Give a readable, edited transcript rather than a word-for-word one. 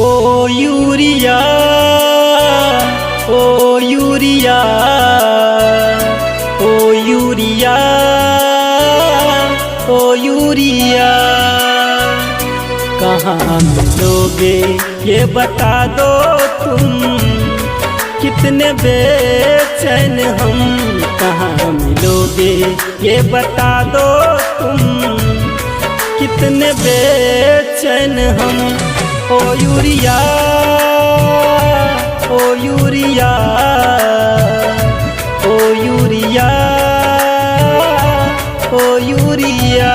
ओ urea, ओ urea, ओ urea, ओ urea. कहाँ मिलोगे ये बता दो तुम, कितने बेचैन हम। कहाँ मिलोगे ये बता दो तुम, कितने बेचैन हम। ओ यूरिया, ओ यूरिया, ओ यूरिया, ओ यूरिया।